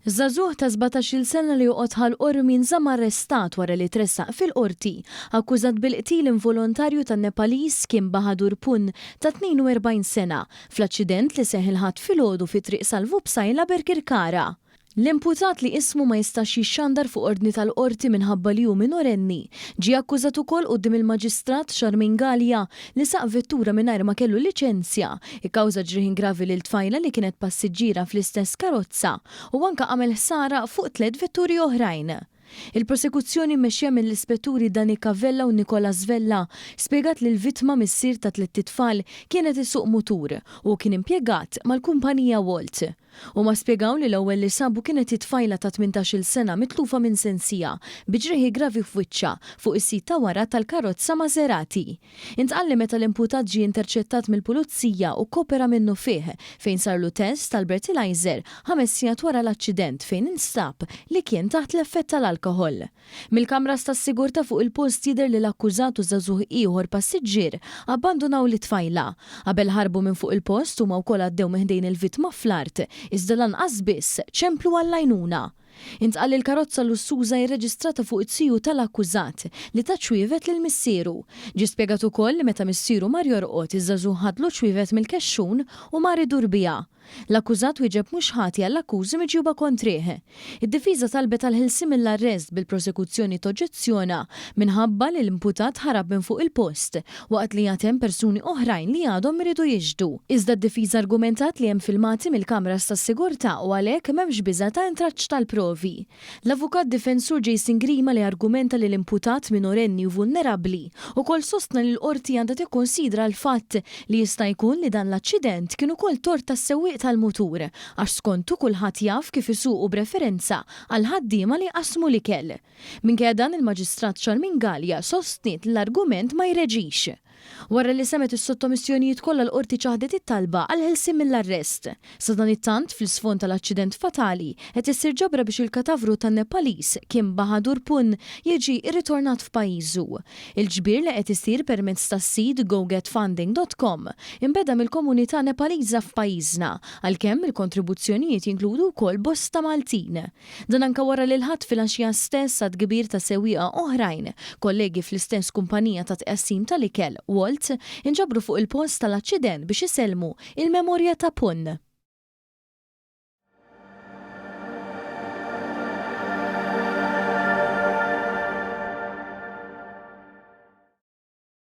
Żagħżugħ ta' 17-il sena li joqgħod ħal-qor minżamm arrestat wara li tressaq fil-qorti, akkużat bil-qtil involontarju tan-Nepalis Kim Bahadur Pun ta' 42 sena fl-aċċident li seħħ il-ħadd filgħodu fi triq Salvu Bsajla Berkirkara. L-imputat li ismu ma jistax jixxandar fuq ordni tal-qorti minħabba li hu minorenni ġie akkużat ukoll quddiem il-Maġistrat Charmin Gallia li saq vettura mingħajr ma kellu liċenzja, ikkawża ġrieħin gravi lil tfajla li kienet passiġġiera fl-istess karozza u anke għamel ħsara fuq 3 vetturi oħrajn. Il-prosekuzzjoni mmexxija mill-ispetturi Danica Vella u Nicola Svella spjegat li l-vittma missier ta' 3 tfal kienet isuq mutur u kien impjegat mal-kumpanija Wolt. U ma spjegaw li l-ewwel li sabu kienet it-tfajla ta' 18-il sena mitlufa minn sensija biġrieħi gravi f'wiċċa fuq is-sit ta' wara tal-karozza Maserati. Intqal li meta l-imputat ġie interċettat mill-pulizija u kopera minnu fih fejn sarlu test tal-breathalyzer 5 sigħat wara l-aċċident fejn instab li kien taħt l-effett tal-alkohol. Mill-kamras tas-sigurtà fuq il-post jidher li l-akkużat u żagħżugħ ieħor passiġġier abbandunaw l-tfajla. Qabel ħarbu minn fuq il-post huma wkoll għaddew meħdejn il-vittma fl-art iżda lanqas biss ċemplu għall-għajnuna. Intqal il-karozza lussuża jirreġistrata fuq it-siju tal-akkużat li ta' ċwievet lil missieru. Ġie spjegat ukoll li meta missieru mar jorqod iż-żagħżugħ ħadlu ċwievet mill-kexxun u mar idur biha. L-akkużat wieġeb mhux ħati għall-akkużi miġjuba kontrih. Id-difiża talbet għall-ħilsi mill-arrest bil-prosekuzzjoni toġġezzjona minħabba li l-imputat ħarab minn fuq il-post waqt li jatem persuni oħrajn li għadhom iridu jiġdu. Iżda d-difiża argumentat li hemm filmati mill-kamras tas-sigurtà u għalhekk m'hemmx biża' ta' intraċċ tal-provi. L-avukat difensur Jason Grima li argumenta li l-imputat minorenni u vulnerabbli ukoll sostna li l-qorti għandha tikkonsidra l-fatt li jista' jkun li dan l-aċċident kien ukoll tort tas-sewwieq tal-mutur għax skontu kulħadd jaf kif isuqu b'referenza għal ħaddiema li qasmu l-ikel. Minkejja dan il-Maġistrat Charmin Gallia sostniet l-argument ma jreġix. Wara li semet is-sottomissjonijiet kollha l-qorti ċaħdet it-talba għal ħelsien mill-arrest. Sa dan it-tant fl-isfond tal-aċċident fatali qed issir ġabra biex il-katavru tan-Nepalis Kim Bahadur Pun jiġi rritornat f'pajjiżu. Il-ġbir li qed isir permezz tas-sit gogetfunding.com imbeda mill-komunità Nepaliża f'pajjiżna għalkemm il-kontribuzzjonijiet jinkludu wkoll bosta Maltin. Dan anke wara li l-ħadd fil-għaxija stess għad kbir ta' sewwieqa oħrajn, kollegi fl-istess kumpanija ta' tqassim tal-ikel Wolt inġabru fuq il-post tal-aċċident biex isellmu il-memorja ta' Pun.